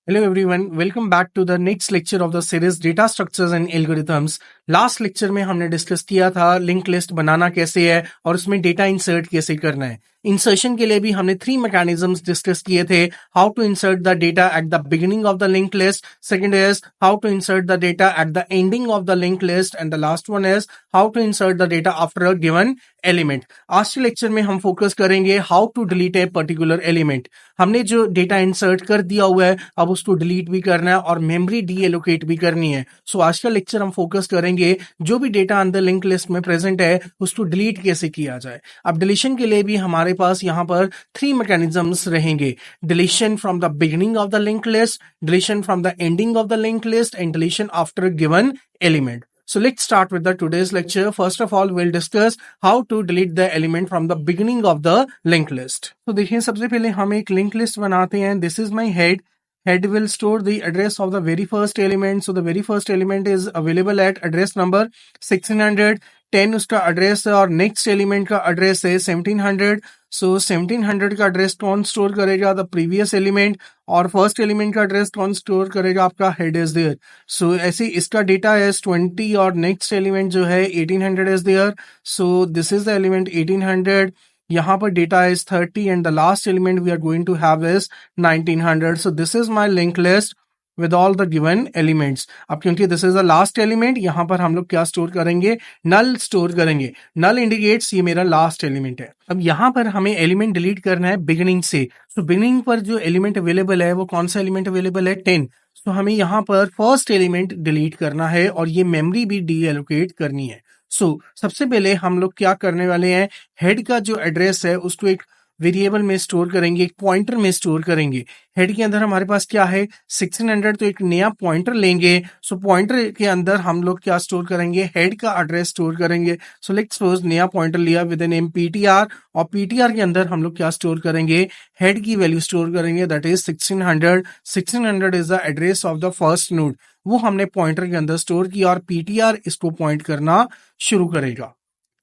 Hello everyone, welcome back to the next lecture of the series Data Structures and Algorithms. Last lecture में हमने discuss किया था link list बनाना कैसे है और उसमें डेटा इंसर्ट कैसे करना है. इंसर्शन के लिए भी हमने 3 मैकेनिज्म्स डिस्कस किए थे. How to insert the data at the beginning of the link list, second is how to insert the data at the ending of the link list and the last one is how to insert the data after a given element. आज के lecture में हम focus करेंगे how to delete a particular element. हमने जो data insert कर दिया हुआ है अब उसको डिलीट भी करना है और मेमोरी डी एलोकेट भी करनी है. सो आज का लेक्चर हम फोकस करेंगे जो भी डेटा अंदर लिंक लिस्ट में प्रेजेंट है उसको डिलीट कैसे किया जाए. अब डिलीशन के लिए भी हमारे पास यहाँ पर 3 मैकेनिज्म्स रहेंगे. Deletion from the beginning of the link list, deletion from the ending of the link list and deletion after given element. So let's start with the today's lecture. First of all, we'll discuss how to delete the element from the beginning of the linked list. तो देखिए सबसे पहले हम एक linked list बनाते हैं. This is my head. Head will store the address of the very first element. So the very first element is available at address number 1600. 10 उसका address है और नेक्स्ट एलिमेंट का एड्रेस है 1700. सो 1700 का एड्रेस कौन store करेगा? The previous element. और first element का एड्रेस कौन स्टोर करेगा? आपका हेड इज देयर. सो ऐसे इसका डेटा है 20 और नेक्स्ट एलिमेंट जो है 1800 is there. So this is the element 1800. यहाँ पर data is 30 and the last element we are going to have is 1900. So this is my link list with all the given elements. अब क्योंकि this is the last element, यहाँ पर हम लोग क्या store करेंगे? null स्टोर करेंगे. null indicates ये मेरा लास्ट एलिमेंट है. अब यहाँ पर हमें एलिमेंट डिलीट करना है बिगिनिंग से. तो बिगिनिंग पर जो एलिमेंट अवेलेबल है वो कौन सा एलिमेंट अवेलेबल है? 10. तो हमें यहाँ पर फर्स्ट एलिमेंट डिलीट करना है और ये मेमोरी भी डी एलोकेट करनी है. सो सबसे पहले हम लोग क्या करने वाले हैं? हेड का जो एड्रेस है उसको एक वेरिएबल में स्टोर करेंगे, एक पॉइंटर में स्टोर करेंगे. हेड के अंदर हमारे पास क्या है? 1600. तो एक नया पॉइंटर लेंगे. सो पॉइंटर के अंदर हम लोग क्या स्टोर करेंगे? हेड का एड्रेस स्टोर करेंगे. सो लेट्स सपोज नया पॉइंटर लिया विद नेम पीटीआर और पीटीआर के अंदर हम लोग क्या स्टोर करेंगे? हेड की वैल्यू स्टोर करेंगे, that is 1600. 1600 is the address of the first node. वो हमने पॉइंटर के अंदर स्टोर किया और पीटीआर इसको पॉइंट करना शुरू करेगा.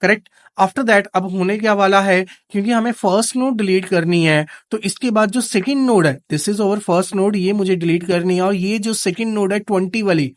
करेक्ट. आफ्टर दैट अब होने क्या वाला है? क्योंकि हमें फर्स्ट नोड डिलीट करनी है तो इसके बाद जो सेकंड नोड है, this is over first node, ये मुझे डिलीट करनी है. और ये जो सेकंड नोड है 20 वाली,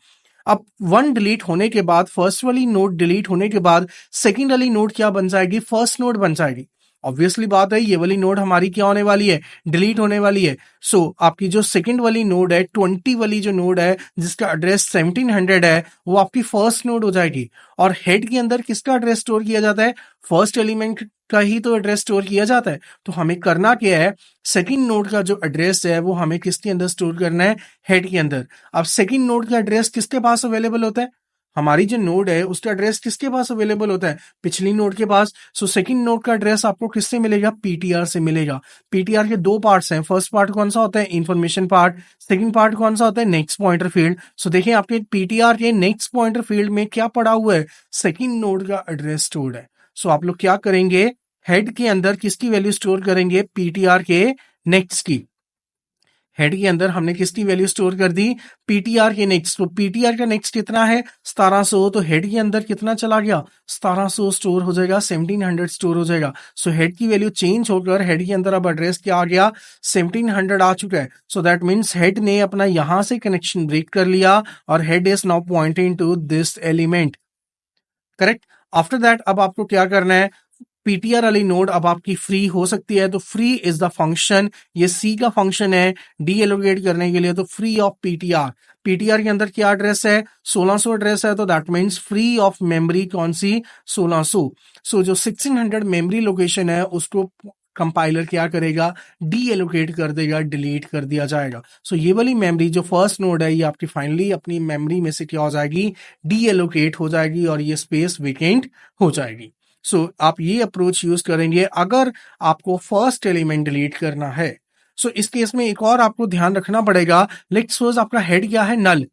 अब 1 डिलीट होने के बाद, फर्स्ट वाली नोड डिलीट होने के बाद सेकंड वाली नोड क्या बन जाएगी? फर्स्ट नोड बन जाएगी. ऑब्वियसली बात है ये वाली नोड हमारी क्या होने वाली है? डिलीट होने वाली है. सो आपकी जो सेकंड वाली नोड है, 20 वाली जो नोड है जिसका एड्रेस 1700 है, वो आपकी फर्स्ट नोड हो जाएगी. और हेड के अंदर किसका एड्रेस स्टोर किया जाता है? फर्स्ट एलिमेंट का ही तो एड्रेस स्टोर किया जाता है. तो हमें करना क्या है? सेकंड नोड का जो एड्रेस है वो हमें किसके अंदर स्टोर करना है? हेड के अंदर. अब सेकंड नोड का एड्रेस किसके पास अवेलेबल होता है? हमारी जो नोड है उसका एड्रेस किसके पास अवेलेबल होता है? पिछली नोड के पास. सो सेकंड नोड का एड्रेस आपको किससे मिलेगा? पीटीआर से मिलेगा. पीटीआर के 2 पार्ट्स हैं. फर्स्ट पार्ट कौन सा होता है? Information part. सेकंड पार्ट कौन सा होता है? Next pointer field. सो देखिए आपके पीटीआर के नेक्स्ट पॉइंटर फील्ड में क्या पड़ा हुआ है? सेकंड नोड का एड्रेस स्टोर्ड है. सो आप लोग क्या करेंगे? हेड के अंदर किसकी वैल्यू स्टोर करेंगे? पीटीआर के नेक्स्ट की. हेड के अंदर हमने किसकी वैल्यू स्टोर कर दी? पीटीआर के नेक्स्ट. तो पीटीआर का नेक्स्ट कितना है? 1700. तो हेड के अंदर कितना चला गया? 1700 स्टोर हो जाएगा, 1700 स्टोर हो जाएगा. सो हेड की वैल्यू चेंज होकर हेड के अंदर अब एड्रेस क्या आ गया? 1700 आ चुका है. सो दैट मीन्स हेड ने अपना यहां से कनेक्शन ब्रेक कर लिया और head is now pointing to this element. Correct. After that अब आपको क्या करना है? पीटीआर वाली नोड अब आपकी फ्री हो सकती है. तो फ्री इज द फंक्शन, ये सी का फंक्शन है डी एलोकेट करने के लिए. तो फ्री ऑफ पीटीआर. पीटीआर के अंदर क्या एड्रेस है? 1600 एड्रेस है. तो that means free of memory कौन सी? 1600. सो जो 1600 मेमोरी लोकेशन है उसको कंपाइलर क्या करेगा? डी एलोकेट कर देगा, डिलीट कर दिया जाएगा. सो ये वाली मेमोरी जो फर्स्ट नोड है ये आपकी फाइनली अपनी मेमोरी में से क्या हो जाएगी? डी एलोकेट हो जाएगी और ये स्पेस वेकेंट हो जाएगी. सो आप ये अप्रोच यूज करेंगे अगर आपको फर्स्ट एलिमेंट डिलीट करना है. सो इस केस में एक और आपको ध्यान रखना पड़ेगा. लेट्स सपोज आपका हेड क्या है? नल.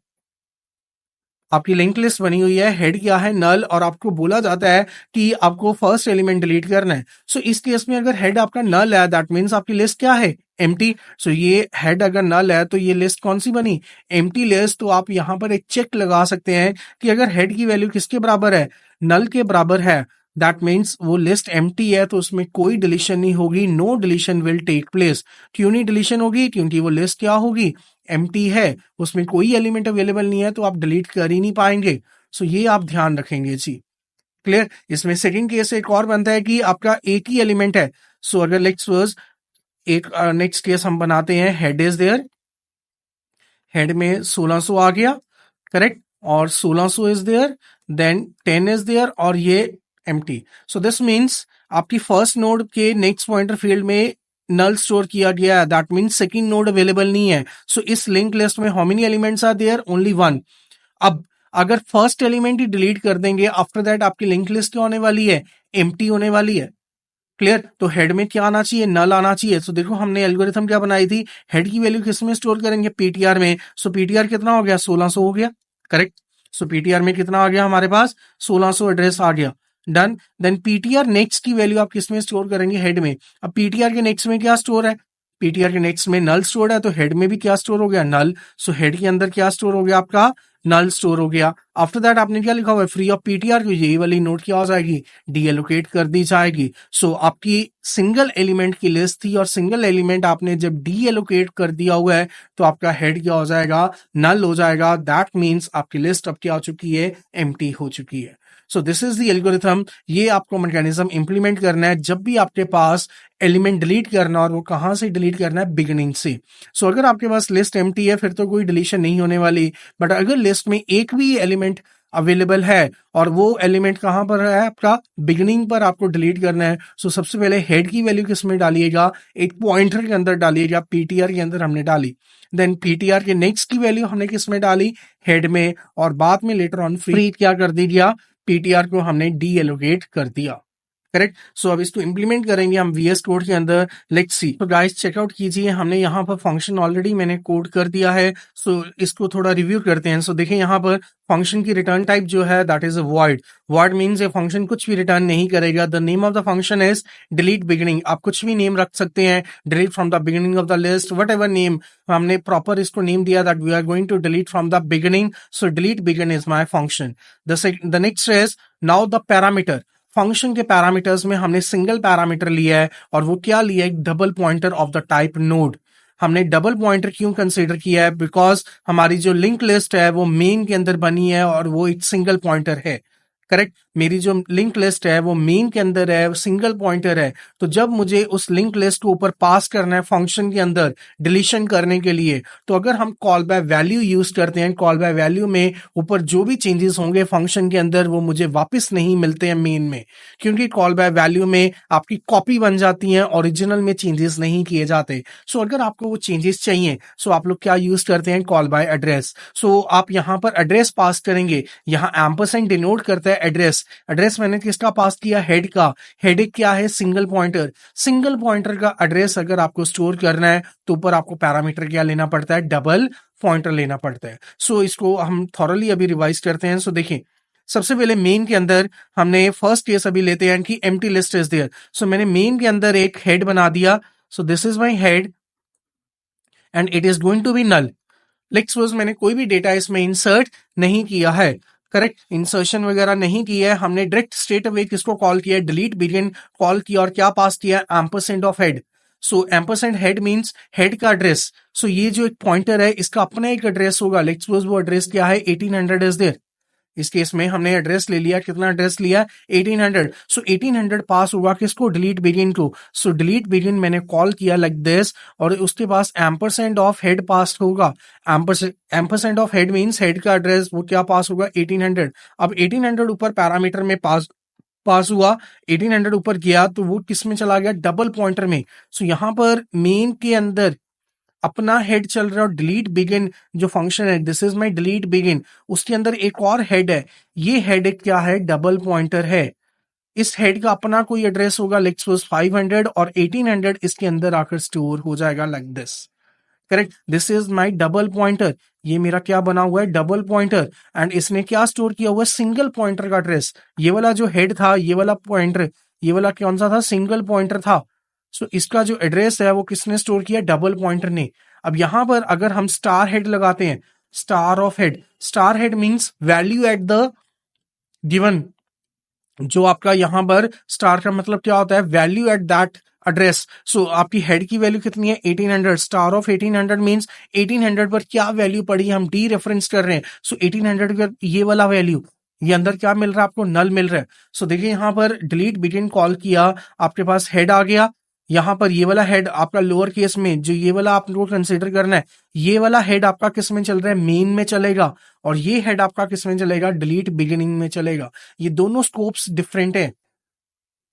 आपकी लिंक लिस्ट बनी हुई है, हेड क्या है? नल. और आपको बोला जाता है कि आपको फर्स्ट एलिमेंट डिलीट करना है. सो इस केस में अगर हेड आपका नल है दैट मीन्स आपकी लिस्ट क्या है? एम्प्टी. सो ये हेड अगर नल है तो ये लिस्ट कौन सी बनी? Empty list. तो आप यहां पर एक चेक लगा सकते हैं कि अगर हेड की वैल्यू किसके बराबर है? नल के बराबर है दैट मीन्स वो लिस्ट एम्प्टी है तो उसमें कोई डिलीशन नहीं होगी, no deletion will take place. क्यों नहीं डिलीशन होगी? क्योंकि वो लिस्ट क्या होगी, एम्प्टी है, उसमें कोई एलिमेंट अवेलेबल नहीं है तो आप डिलीट कर ही नहीं पाएंगे। सो ये आप ध्यान रखेंगे जी। क्लियर? इसमें सेकंड केस एक और बनता है कि आपका एक ही एलिमेंट है। सो अगर लेट्स सपोज एक नेक्स्ट केस हम बनाते हैं, हेड इज देयर, हेड में 1600 आ गया, करेक्ट, और 1600 is there, then 10 is there और ये एम्प्टी। सो दिस मीन्स आपकी फर्स्ट नोड के नेक्स्ट पॉइंटर फील्ड में नल स्टोर किया गया है, that means second node available नहीं है। सो इस लिंक लिस्ट में how many elements are there, only one. अब अगर फर्स्ट एलिमेंट ही डिलीट कर देंगे, आफ्टर दैट आपकी लिंक लिस्ट क्या होने वाली है, एम्प्टी होने वाली है। क्लियर? तो हेड में क्या आना चाहिए, नल आना चाहिए। सो देखो हमने एल्गोरिथम क्या बनाई थी, हेड की वैल्यू किस में स्टोर करेंगे, पीटीआर में। सो पीटीआर कितना हो गया, 1600 हो गया, करेक्ट। सो पीटीआर में कितना आ गया हमारे पास, 1600 एड्रेस आ गया, डन। देन पीटीआर नेक्स्ट की वैल्यू आप किस में स्टोर करेंगे, हेड में। अब पीटीआर के नेक्स्ट में क्या स्टोर है, पीटीआर के नेक्स्ट में नल स्टोर है, तो हेड में भी क्या स्टोर हो गया, नल। सो हेड के अंदर क्या स्टोर हो गया आपका, नल स्टोर हो गया। आफ्टर दैट आपने क्या लिखा हुआ है, फ्री ऑफ पीटीआर, तो यही वाली नोट क्या हो जाएगी, डीएलोकेट कर दी जाएगी। सो आपकी सिंगल एलिमेंट की लिस्ट थी और सिंगल एलिमेंट आपने जब डीएलोकेट कर दिया हुआ है तो आपका हेड क्या हो जाएगा, नल हो जाएगा। दैट मीन्स आपकी लिस्ट अब क्या हो चुकी है, एम्प्टी हो चुकी है। So this is the algorithm. ये आपको मैकेनिज्म इंप्लीमेंट करना है जब भी आपके पास एलिमेंट डिलीट करना, और वो कहां से डिलीट करना है, बिगिनिंग से। सो अगर आपके पास लिस्ट एम्प्टी है फिर तो कोई डिलीशन नहीं होने वाली, बट अगर लिस्ट में एक भी एलिमेंट अवेलेबल है और वो एलिमेंट कहां पर है आपका, बिगिनिंग पर आपको डिलीट करना है। सो सबसे पहले हेड की वैल्यू किस में डालिएगा, एक पॉइंटर के अंदर डालिएगा, पीटीआर के अंदर हमने डाली। देन पीटीआर के नेक्स्ट की वैल्यू हमने किस में डाली, हेड में, और बाद में लेटर ऑन फ्री क्या कर दीजिए, पीटीआर को हमने डी एलोकेट कर दिया, करेक्ट। सो अब इसको इंप्लीमेंट करेंगे हम वीएस कोड के अंदर, लेट्स सी। तो गाइस चेकआउट कीजिए, हमने यहाँ पर फंक्शन ऑलरेडी मैंने कोड कर दिया है। सो इसको थोड़ा रिव्यू करते हैं। सो देखिए यहाँ पर फंक्शन की रिटर्न टाइप जो है that is a void. Void means ये फंक्शन कुछ भी रिटर्न नहीं करेगा। The name of the function is delete beginning. आप कुछ भी नेम रख सकते हैं, delete from the beginning of the list, whatever name. हमने प्रॉपर इसको नेम दिया that we are going to delete from the beginning. So delete begin is my function. The next is now the parameter. Function के parameters में हमने single parameter लिया है और वो क्या लिया है, double pointer of the type node. हमने डबल पॉइंटर क्यों कंसीडर किया है, बिकॉज हमारी जो लिंक लिस्ट है वो मेन के अंदर बनी है और वो एक सिंगल पॉइंटर है, करेक्ट। मेरी जो लिंक लिस्ट है वो मेन के अंदर है, सिंगल पॉइंटर है। तो जब मुझे उस लिंक लिस्ट को ऊपर पास करना है फंक्शन के अंदर डिलीशन करने के लिए, तो अगर हम कॉल बाय वैल्यू यूज करते हैं, कॉल बाय वैल्यू में ऊपर जो भी चेंजेस होंगे फंक्शन के अंदर वो मुझे वापस नहीं मिलते हैं मेन में, क्योंकि कॉल बाय वैल्यू में आपकी कॉपी बन जाती है, ओरिजिनल में चेंजेस नहीं किए जाते। सो अगर आपको वो चेंजेस चाहिए, सो आप लोग क्या यूज करते हैं, कॉल बाय एड्रेस। सो आप यहाँ पर एड्रेस पास करेंगे, यहाँ एम्परसेंड डिनोट करता है एड्रेस। एड्रेस मैंने किसका पास किया, हेड का। हेड क्या है, सिंगल पॉइंटर। सिंगल पॉइंटर का एड्रेस अगर आपको स्टोर करना है तो ऊपर आपको पैरामीटर क्या लेना पड़ता है, डबल पॉइंटर लेना पड़ता है। सो इसको हम थॉरली अभी रिवाइज करते हैं। सो देखिए सबसे पहले मेन के अंदर हमने फर्स्ट केस अभी लेते हैं कि empty list is there. So मैंने मेन के अंदर एक हेड बना दिया। So this is my head and it is going to be null. Let's suppose मैंने कोई भी डेटा इसमें इंसर्ट नहीं किया है, करेक्ट, इंसर्शन वगैरह नहीं किया है, हमने डायरेक्ट स्ट्रेट अवे किसको कॉल किया, डिलीट बिगिन कॉल किया और क्या पास किया, ampersand of head. So ampersand head means head का एड्रेस। सो ये जो एक पॉइंटर है इसका अपना एक एड्रेस होगा। लेट्स सपोज वो एड्रेस क्या है, 1800 इज देयर। इस केस में हमने एड्रेस ले लिया, कितना एड्रेस लिया, 1800। सो 1800 पास होगा किसको, डिलीट बिगिन को। सो डिलीट बिगिन मैंने कॉल किया लाइक दिस और उसके पास एम्परसेंड ऑफ हेड पास होगा। Ampersand of head means head का एड्रेस वो क्या पास होगा, 1800। अब 1800 ऊपर पैरामीटर में पास हुआ, 1800 ऊपर गया तो वो किस में चला गया, डबल पॉइंटर में। सो यहां पर मेन के अंदर अपना हेड चल रहा है और डिलीट बिगिन जो फंक्शन है, this is my delete begin, उसके अंदर एक और हेड है। ये हेड क्या है, डबल पॉइंटर है। इस हेड का अपना कोई एड्रेस होगा, लेट्स सपोज 500 और 1800 इसके अंदर आकर स्टोर हो जाएगा like this, correct. This is my double pointer. ये मेरा क्या बना हुआ है, डबल पॉइंटर। एंड इसने क्या स्टोर किया हुआ है, सिंगल पॉइंटर का एड्रेस। ये वाला जो हेड था, ये वाला पॉइंटर, ये वाला कौन सा था, सिंगल पॉइंटर था। सो इसका जो एड्रेस है वो किसने स्टोर किया, डबल पॉइंटर ने। अब यहां पर अगर हम स्टार हेड लगाते हैं, star of head, star head means value at the given जो आपका यहाँ पर स्टार का मतलब क्या होता है, वैल्यू एट दैट एड्रेस। सो आपकी हेड की वैल्यू कितनी है 1800, स्टार ऑफ 1800 मींस 1800 पर क्या वैल्यू पड़ी है, हम डी रेफरेंस कर रहे हैं। सो 1800 का ये वाला वैल्यू, ये अंदर क्या मिल रहा है आपको, नल मिल रहा है। सो देखिए यहाँ पर डिलीट बिगिन कॉल किया, आपके पास हेड आ गया। यहाँ पर ये वाला हेड आपका लोअर केस में, जो ये वाला आपको कंसिडर करना है, ये वाला हेड आपका किस में चल रहा है, मेन में चलेगा, और ये हेड आपका किस में चलेगा, डिलीट बिगिनिंग में चलेगा। ये दोनों स्कोप्स डिफरेंट है,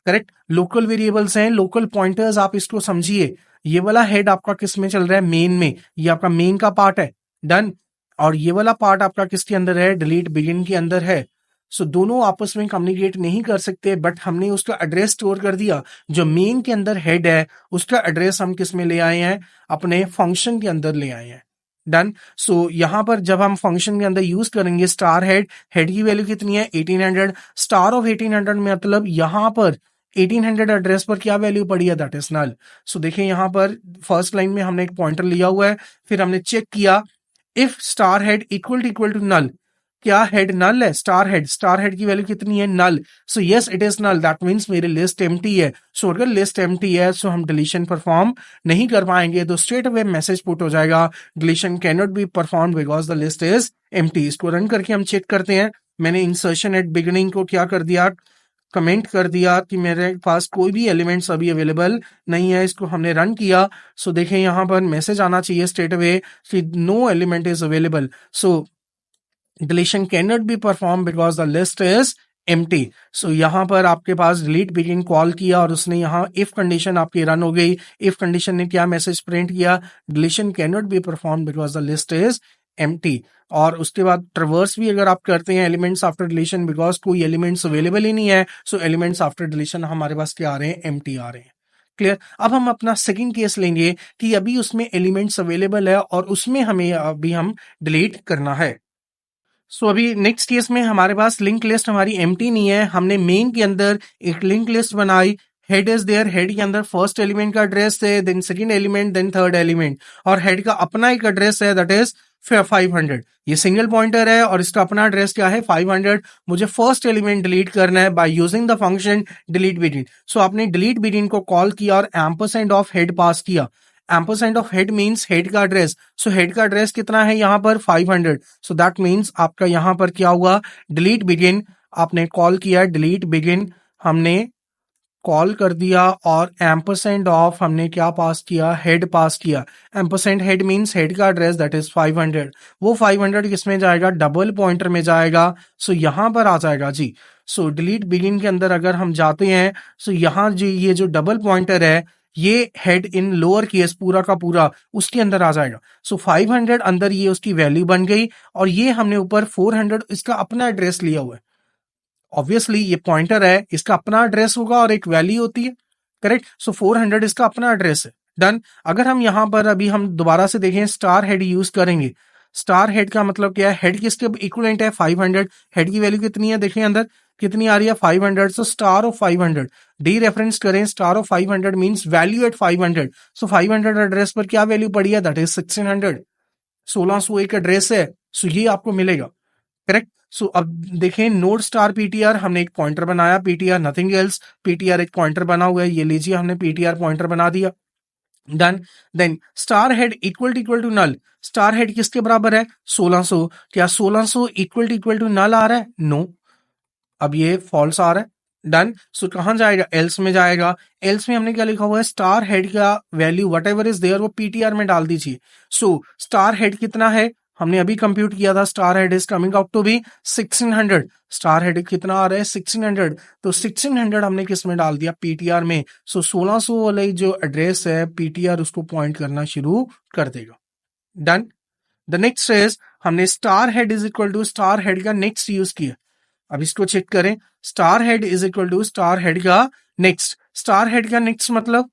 करेक्ट, लोकल वेरिएबल्स हैं, लोकल पॉइंटर्स, आप इसको समझिए। ये वाला हेड आपका किस में चल रहा है, मेन में, ये आपका मेन का पार्ट है, डन। और ये वाला पार्ट आपका किसके अंदर है, डिलीट बिगिन के अंदर है। सो दोनों आपस में कम्युनिकेट नहीं कर सकते, बट हमने उसका एड्रेस स्टोर कर दिया। जो मेन के अंदर हेड है उसका एड्रेस हम किस में ले आए हैं, अपने फंक्शन के अंदर ले आए हैं, डन। सो यहां पर जब हम फंक्शन के अंदर यूज करेंगे स्टार हेड, हेड की वैल्यू कितनी है 1800, स्टार ऑफ 1800 में मतलब यहां पर 1800 एड्रेस पर क्या वैल्यू पड़ी है, दैट इज नल। सो देखिए यहां पर फर्स्ट लाइन में हमने एक पॉइंटर लिया हुआ है, फिर हमने चेक किया if star head equal to null, क्या हेड नल है, स्टार हेड की वैल्यू कितनी है, null. So yes it is null, that means मेरी लिस्ट एम्प्टी है। सो अगर लिस्ट एम्प्टी है सो हम डिलीशन परफॉर्म नहीं कर पाएंगे, तो स्ट्रेट अवे मैसेज पुट हो जाएगा, deletion can not be perform because the list is empty. इसको रन करके हम चेक करते हैं। मैंने इंसर्शन एट बिगिनिंग को क्या कर दिया, कमेंट कर दिया कि मेरे पास कोई भी एलिमेंट्स अभी अवेलेबल नहीं है। इसको हमने रन किया। सो देखें यहाँ पर मैसेज आना चाहिए स्ट्रेट अवे कि no element is available, so deletion can not be perform because the list is empty. So यहाँ पर आपके पास डिलीट बिगिन कॉल किया और उसने यहाँ इफ कंडीशन आपकी रन हो गई। इफ कंडीशन ने क्या मैसेज प्रिंट किया, deletion can not be perform because the list is empty. और उसके बाद ट्रवर्स भी अगर आप करते हैं एलिमेंट्स आफ्टर डिलीशन, बिकॉज कोई एलिमेंट्स अवेलेबल ही नहीं है, सो एलिमेंट्स आफ्टर डिलीशन हमारे पास क्या आ रहे हैं, एम्प्टी आ रहे हैं। क्लियर। अब हम अपना सेकंड केस लेंगे कि अभी उसमें एलिमेंट्स अवेलेबल है और उसमें हमें अभी हम डिलीट करना है। सो अभी नेक्स्ट केस में हमारे पास लिंक लिस्ट हमारी एम्प्टी नहीं है, हमने मेन के अंदर एक लिंक लिस्ट बनाई। हेड इज देयर, हेड के अंदर फर्स्ट एलिमेंट का एड्रेस है, then second element, then third element, और हेड का अपना एक एड्रेस है दैट इज 500। ये सिंगल पॉइंटर है और इसका अपना एड्रेस क्या है 500। मुझे फर्स्ट एलिमेंट डिलीट करना है by using the function delete between. So आपने डिलीट बिटवीन को कॉल किया और एम्परसेंड ऑफ हेड पास किया। Ampersand of head means head का एड्रेस। सो हेड का एड्रेस कितना है यहाँ पर 500। सो दैट मींस आपका यहाँ पर क्या हुआ, डिलीट बिगिन आपने कॉल किया, डिलीट बिगिन हमने कॉल कर दिया और एम्परसेंड ऑफ हमने क्या पास किया, हेड पास किया। एम्परसेंड हेड मींस हेड का एड्रेस दैट इज 500। वो 500 किसमें जाएगा, डबल पॉइंटर में जाएगा। सो यहां पर आ जाएगा जी। सो डिलीट बिगिन के अंदर अगर हम जाते हैं, सो यहाँ जी ये जो डबल पॉइंटर है ये हेड इन लोअर केस पूरा का पूरा उसके अंदर आ जाएगा। सो 500 अंदर ये उसकी वैल्यू बन गई, और ये हमने ऊपर 400 इसका अपना एड्रेस लिया हुआ है। ऑब्वियसली ये पॉइंटर है, इसका अपना एड्रेस होगा और एक वैल्यू होती है, करेक्ट। सो 400 इसका अपना एड्रेस है, डन। अगर हम यहां पर अभी हम दोबारा से देखें स्टार हेड यूज करेंगे, स्टार हेड का मतलब क्या है, हेड किसके इक्विवेलेंट है 500। हेड की वैल्यू कितनी है, देखें अंदर कितनी आ रही है 500। So star of 500 dereference करें, star of 500 means value at 500। So 500 address पर क्या वैल्यू पड़ी है, दैट इज 1600। 1600 एक एड्रेस है, सो ये आपको मिलेगा, करेक्ट। सो अब देखें नोड स्टार पीटीआर, हमने एक पॉइंटर बनाया, पीटीआर नथिंग एल्स, पीटीआर एक पॉइंटर बना हुआ है, ये लीजिए हमने पीटीआर पॉइंटर बना दिया, done. Then star head equal to null, star head किसके बराबर है 1600। क्या 1600 इक्वल टू नल आ रहा है, नो, अब ये फॉल्स आ रहा है, डन। सो कहां जाएगा, एल्स में जाएगा। एल्स में हमने क्या लिखा हुआ है, स्टार हेड का value whatever is there वो पीटीआर में डाल दीजिए। सो स्टार हेड कितना है, हमने अभी कंप्यूट किया था, star head is coming out to be 1600। Star head कितना आ रहा है 1600, तो 1600 हमने किस में डाल दिया, पीटीआर में। सो 1600 वाला जो एड्रेस है पीटीआर उसको पॉइंट करना शुरू कर देगा, डन। द नेक्स्ट इज हमने star head is equal to star head का नेक्स्ट यूज किया। अब इसको चेक करें, star head is equal to star head का नेक्स्ट। स्टार हेड का नेक्स्ट मतलब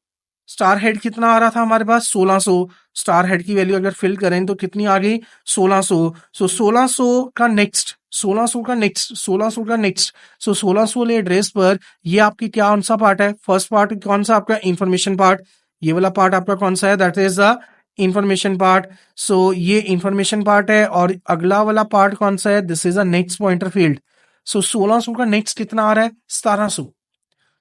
स्टार हेड कितना आ रहा था हमारे पास 1600। स्टार हेड की वैल्यू अगर फिल करें तो कितनी आ गई 1600। सो 1600 का नेक्स्ट, 1600 का नेक्स्ट, 1600 का नेक्स्ट। सो 1600 वाले एड्रेस पर ये आपकी क्या कौन सा पार्ट है, फर्स्ट पार्ट कौन सा आपका इंफॉर्मेशन पार्ट, ये वाला पार्ट आपका कौन सा है, that is the information part. So ये इंफॉर्मेशन पार्ट है, और अगला वाला पार्ट कौन सा है, this is a next pointer field. So 1600 का नेक्स्ट कितना आ रहा है? 1700।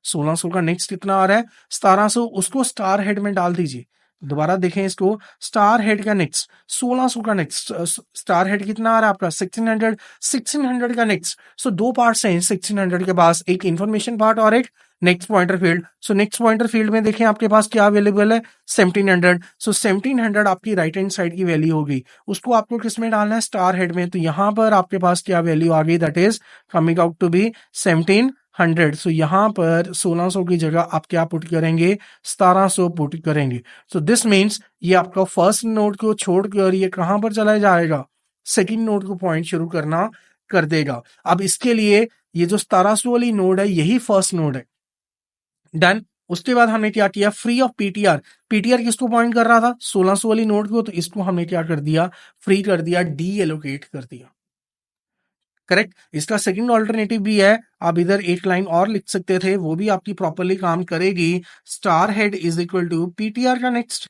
1600 का नेक्स्ट कितना आ रहा है? 1700। उसको स्टार हेड में डाल दीजिए। दोबारा देखें इसको, स्टार हेड का नेक्स्ट 1600 का नेक्स्ट, स्टार हेड कितना आ रहा है आपका? 1600। 1600 का नेक्स्ट, सो दो पार्ट्स हैं 1600 के पास, एक इंफॉर्मेशन पार्ट और एक next pointer field. So next pointer field में देखें आपके पास क्या अवेलेबल है? 1700। सो 1700 आपकी राइट हैंड साइड की वैल्यू होगी, उसको आपको किस में डालना है? स्टार हेड में। तो यहां पर आपके पास क्या वैल्यू आ गई? That is coming out to be 1700। सो यहां पर 1600 की जगह आप क्या पुट करेंगे? 1700 पुट करेंगे। सो दिस मीन्स ये आपका फर्स्ट नोड को छोड़कर ये कहां पर चला जाएगा? सेकंड नोड को पॉइंट शुरू करना कर देगा। अब इसके लिए ये जो 1700 वाली नोड है यही फर्स्ट नोड है। डन। उसके बाद हमने क्या किया? Free of PTR. पीटीआर किसको पॉइंट कर रहा था? 1600 वाली नोड को। तो इसको हमने क्या कर दिया? फ्री कर दिया, डी एलोकेट कर दिया। करेक्ट। इसका सेकंड ऑल्टरनेटिव भी है, आप इधर एक लाइन और लिख सकते थे, वो भी आपकी प्रॉपरली काम करेगी। Star head is equal to PTR का नेक्स्ट,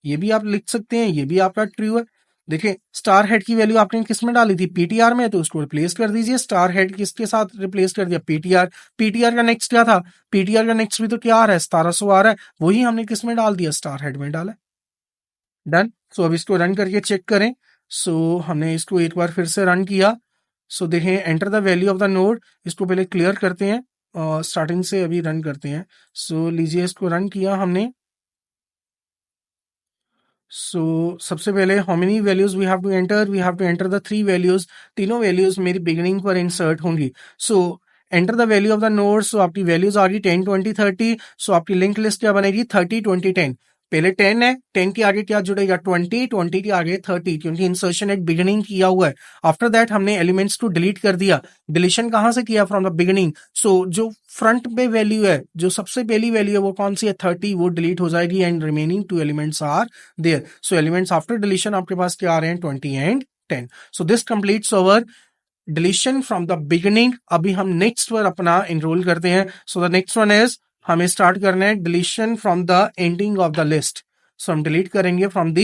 ये भी आप लिख सकते हैं, ये भी आपका ट्रू है। देखिए स्टार हेड की वैल्यू आपने किस में डाली थी? पीटीआर में, तो उसको रिप्लेस कर दीजिए। स्टार हेड किसके साथ रिप्लेस कर दिया? पीटीआर। पीटीआर का नेक्स्ट क्या था? पीटीआर का नेक्स्ट भी तो क्या आ रहा है? 1700 आ रहा है, वही हमने किस में डाल दिया? स्टार हेड में डाला। डन। सो अब इसको रन करके चेक करें। सो हमने इसको एक बार फिर से रन किया। सो देखें, enter the value of the node. इसको पहले क्लियर करते हैं और स्टार्टिंग से अभी रन करते हैं। सो लीजिए, इसको रन किया हमने। सो सबसे पहले how many values we have to enter the three values. तीनों वैल्यूज मेरी बिगिनिंग पर इंसर्ट होंगी। So enter the value of the node. So आपकी वैल्यूज आ गई 10 20 30। सो आपकी लिंक लिस्ट क्या बनेगी? 30 20 10। पहले 10 है, 10 के आगे क्या जुड़ेगा? 20, 20 के आगे 30, क्योंकि इंसर्शन एट बिगिनिंग किया हुआ है। आफ्टर दैट हमने एलिमेंट्स को डिलीट कर दिया। डिलीशन कहां से किया? From the beginning. सो जो फ्रंट पे वैल्यू है, जो सबसे पहली वैल्यू है, वो कौन सी है? 30, वो डिलीट हो जाएगी and remaining two elements are there. So elements after deletion आपके पास क्या आ रहे हैं? 20 and 10। So this completes our deletion from the beginning. अभी हम नेक्स्ट पर अपना एनरोल करते हैं। So the next one is, हमें स्टार्ट करना है deletion from the ending of the list. So हम डिलीट करेंगे from the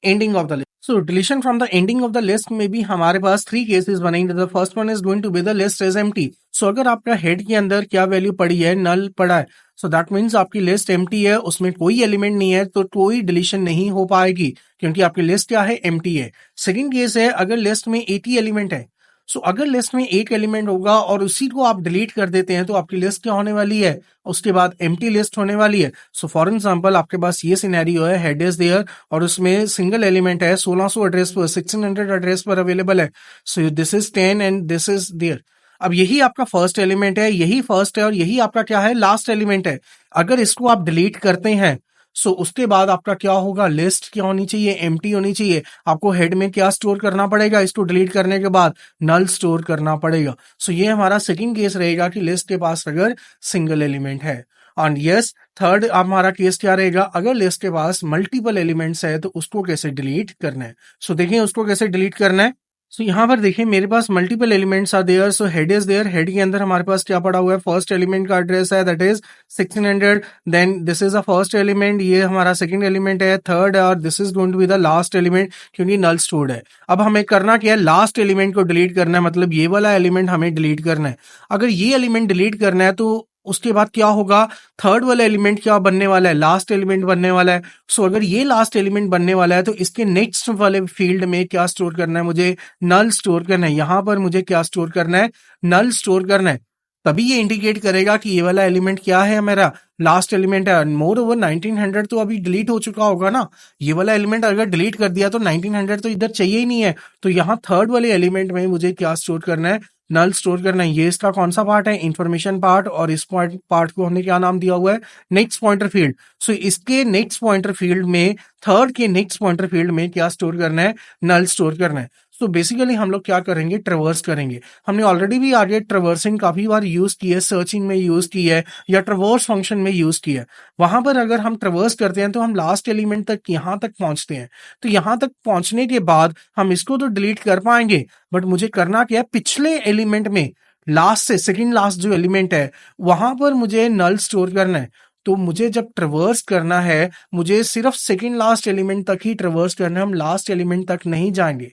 ending of the list. So deletion from the ending of the list में भी हमारे पास थ्री केसेस बनेंगे। The first one is going to be the list is empty. So अगर आपका head के अंदर क्या वैल्यू पड़ी है? नल पड़ा है। सो दैट मीन्स आपकी लिस्ट एम्प्टी है, उसमें कोई एलिमेंट नहीं है, तो कोई डिलीशन नहीं हो पाएगी, क्योंकि आपकी लिस्ट क्या है? एम्प्टी है। सेकंड केस है, अगर लिस्ट में 80 एलिमेंट है। सो अगर लिस्ट में एक एलिमेंट होगा और उसी को आप डिलीट कर देते हैं, तो आपकी लिस्ट क्या होने वाली है? उसके बाद एम्प्टी लिस्ट होने वाली है। सो फॉर एग्जांपल आपके पास ये सिनेरियो है, हेड इज देयर और उसमें सिंगल एलिमेंट है, 1600 एड्रेस पर, 1600 एड्रेस पर अवेलेबल है। So this is 10 and this is there. अब यही आपका फर्स्ट एलिमेंट है, यही फर्स्ट है, और यही आपका क्या है? लास्ट एलिमेंट है। अगर इसको आप डिलीट करते हैं, सो उसके बाद आपका क्या होगा? लिस्ट क्या होनी चाहिए? एम्प्टी होनी चाहिए। आपको हेड में क्या स्टोर करना पड़ेगा? इसको डिलीट करने के बाद नल स्टोर करना पड़ेगा। सो ये हमारा सेकंड केस रहेगा कि लिस्ट के पास अगर सिंगल एलिमेंट है। एंड यस, थर्ड हमारा केस क्या रहेगा? अगर लिस्ट के पास मल्टीपल एलिमेंट्स है, तो उसको कैसे डिलीट करना है। सो देखिए उसको कैसे डिलीट करना है। सो यहाँ पर देखिए मेरे पास multiple elements are there. So head is there, head के अंदर हमारे पास क्या पड़ा हुआ है? फर्स्ट एलिमेंट का एड्रेस है, that is 1600। Then this is a first element, ये हमारा सेकंड एलिमेंट है, थर्ड है, और this is going to be the last element, क्योंकि नल स्टोर्ड है। अब हमें करना क्या है? लास्ट एलिमेंट को डिलीट करना है, मतलब ये वाला एलिमेंट हमें डिलीट करना है। अगर ये एलिमेंट डिलीट करना है, तो उसके बाद क्या होगा? थर्ड वाला एलिमेंट क्या बनने वाला है? लास्ट एलिमेंट बनने वाला है। सो अगर ये लास्ट एलिमेंट बनने वाला है, तो इसके नेक्स्ट वाले फील्ड में क्या स्टोर करना है? मुझे नल स्टोर करना है। यहां पर मुझे क्या स्टोर करना है? नल स्टोर करना है। तभी ये इंडिकेट करेगा कि ये वाला एलिमेंट क्या है? मेरा लास्ट एलिमेंट है। मोर ओवर 1900 तो अभी डिलीट हो चुका होगा ना। ये वाला एलिमेंट अगर डिलीट कर दिया, तो 1900 तो इधर चाहिए ही नहीं है। तो यहाँ थर्ड वाले एलिमेंट में मुझे क्या स्टोर करना है? नल स्टोर करना है। ये इसका कौन सा पार्ट है? Information part. और इस पार्ट को हमने क्या नाम दिया हुआ है? Next pointer field. सो इसके नेक्स्ट पॉइंटर फील्ड में, थर्ड के नेक्स्ट पॉइंटर फील्ड में क्या स्टोर करना है? नल स्टोर करना है। सो बेसिकली हम लोग क्या करेंगे? ट्रेवर्स करेंगे। हमने ऑलरेडी भी आगे ट्रेवर्सिंग काफी बार यूज की है, सर्चिंग में यूज की है, या ट्रेवर्स फंक्शन में यूज की है। वहां पर अगर हम ट्रेवर्स करते हैं, तो हम लास्ट एलिमेंट तक यहां तक पहुंचते हैं। तो यहां तक पहुंचने के बाद हम इसको तो डिलीट कर पाएंगे, बट मुझे करना क्या है? पिछले एलिमेंट में, लास्ट से सेकंड लास्ट जो एलिमेंट है, वहां पर मुझे नल स्टोर करना है। तो मुझे जब ट्रेवर्स करना है, मुझे सिर्फ सेकंड लास्ट एलिमेंट तक ही ट्रेवर्स करना है, हम लास्ट एलिमेंट तक नहीं जाएंगे,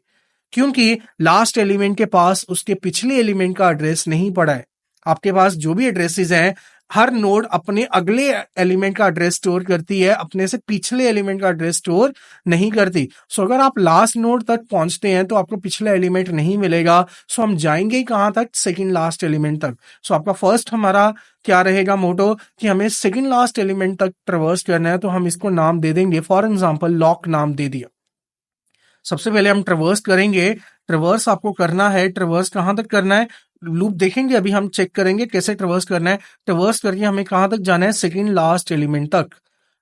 क्योंकि लास्ट एलिमेंट के पास उसके पिछले एलिमेंट का एड्रेस नहीं पड़ा है। आपके पास जो भी एड्रेसेस हैं, हर नोड अपने अगले एलिमेंट का एड्रेस स्टोर करती है, अपने से पिछले एलिमेंट का एड्रेस स्टोर नहीं करती। सो अगर आप लास्ट नोड तक पहुंचते हैं तो आपको पिछला एलिमेंट नहीं मिलेगा। सो हम जाएंगे ही कहां तक? सेकंड लास्ट एलिमेंट तक। सो आपका फर्स्ट हमारा क्या रहेगा मोटो कि हमें सेकंड लास्ट एलिमेंट तक ट्रैवर्स करना है, तो हम इसको नाम दे देंगे, फॉर एग्जांपल लॉक नाम दे दिया। सबसे पहले हम ट्रैवर्स करेंगे। ट्रैवर्स आपको करना है, ट्रैवर्स कहां तक करना है? लूप देखेंगे, अभी हम चेक करेंगे कैसे ट्रैवर्स करना है। ट्रैवर्स करके हमें कहां तक जाना है? सेकंड लास्ट एलिमेंट तक।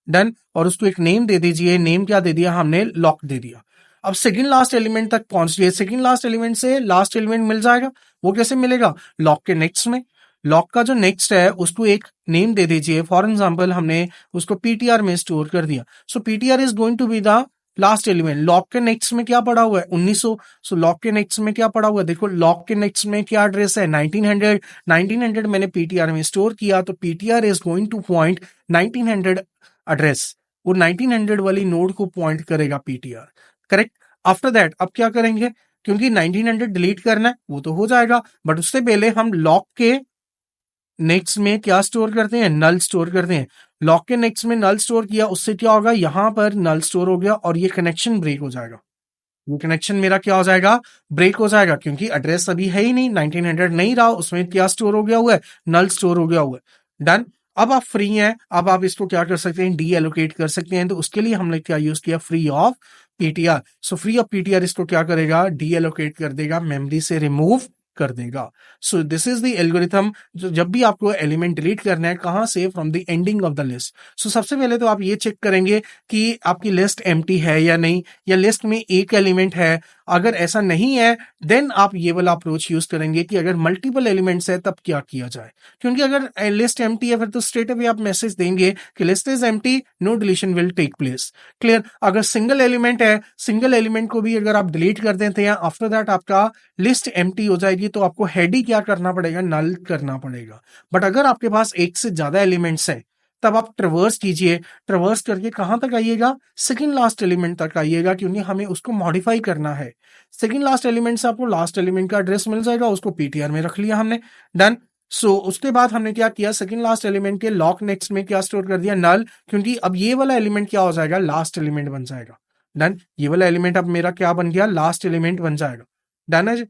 डन। और उसको एक नेम दे दीजिए। नेम क्या दे दिया हमने? लॉक दे दिया। अब सेकंड लास्ट एलिमेंट तक पहुंच गए। सेकंड लास्ट एलिमेंट से लास्ट एलिमेंट मिल जाएगा। वो कैसे मिलेगा? लॉक के नेक्स्ट में। लॉक का जो नेक्स्ट है उसको एक नेम दे दीजिए। फॉर एग्जाम्पल हमने उसको पीटीआर में स्टोर कर दिया। So PTR is going to be the last element. Lock के नेक्स्ट में क्या पड़ा हुआ है? 1900। सो लॉक के नेक्स्ट में क्या पड़ा हुआ है? देखो लॉक के नेक्स्ट में क्या एड्रेस है? 1900। 1900 मैंने पीटीआर में स्टोर किया, तो PTR is going two point 1900 address. वो 1900 वाली नोड को पॉइंट करेगा पीटीआर। करेक्ट। आफ्टर दैट अब क्या करेंगे? क्योंकि 1900 डिलीट करना है वो तो हो जाएगा, बट उससे पहले हम लॉक के नेक्स्ट में क्या स्टोर करते हैं? नल स्टोर करते हैं। लॉक के नेक्स्ट में नल स्टोर किया, उससे क्या होगा? यहां पर नल स्टोर हो गया और ये कनेक्शन ब्रेक हो जाएगा। वो कनेक्शन मेरा क्या हो जाएगा? ब्रेक हो जाएगा, क्योंकि एड्रेस अभी है ही नहीं, 1900 नहीं रहा, उसमें क्या स्टोर हो गया हुआ है? नल स्टोर हो गया हुआ है। डन। अब आप फ्री हैं, अब आप इसको क्या कर सकते हैं? डी एलोकेट कर सकते हैं। तो उसके लिए हमने क्या यूज किया? Free of PTR. So free of PTR इसको क्या करेगा? डी एलोकेट कर देगा, मेमोरी से रिमूव कर देगा। So this is the algorithm. जब भी आपको एलिमेंट डिलीट करना है, कहां से? From the ending of the list. So सबसे पहले तो आप ये चेक करेंगे कि आपकी लिस्ट एम्प्टी है या नहीं, या लिस्ट में एक एलिमेंट है। अगर ऐसा नहीं है देन आप ये वाला अप्रोच यूज करेंगे कि अगर मल्टीपल एलिमेंट्स है तब क्या किया जाए। क्योंकि अगर लिस्ट एम्प्टी है फिर तो स्ट्रेट अवे आप मैसेज देंगे कि list is empty, no deletion will take place. Clear. अगर सिंगल एलिमेंट है, सिंगल एलिमेंट को भी अगर आप डिलीट कर देते हैं, आफ्टर दैट आपका लिस्ट एम्प्टी हो जाएगी, तो आपको हेड ही क्या करना पड़ेगा? नल करना पड़ेगा। बट अगर आपके पास एक से ज्यादा एलिमेंट्स है तब आप ट्रैवर्स कीजिए। ट्रैवर्स करके कहां तक आइएगा? सेकंड लास्ट एलिमेंट तक आइएगा, क्योंकि हमें उसको मॉडिफाई करना है। सेकंड लास्ट एलिमेंट से आपको लास्ट एलिमेंट का एड्रेस मिल जाएगा, उसको पीटीआर में रख लिया हमने। डन। सो उसके बाद हमने क्या किया? सेकंड लास्ट एलिमेंट के लॉक नेक्स्ट में क्या स्टोर कर दिया? नल। क्योंकि अब ये वाला एलिमेंट क्या हो जाएगा? लास्ट एलिमेंट बन जाएगा। डन। ये वाला एलिमेंट अब मेरा क्या बन गया? लास्ट एलिमेंट बन जाएगा। डन है।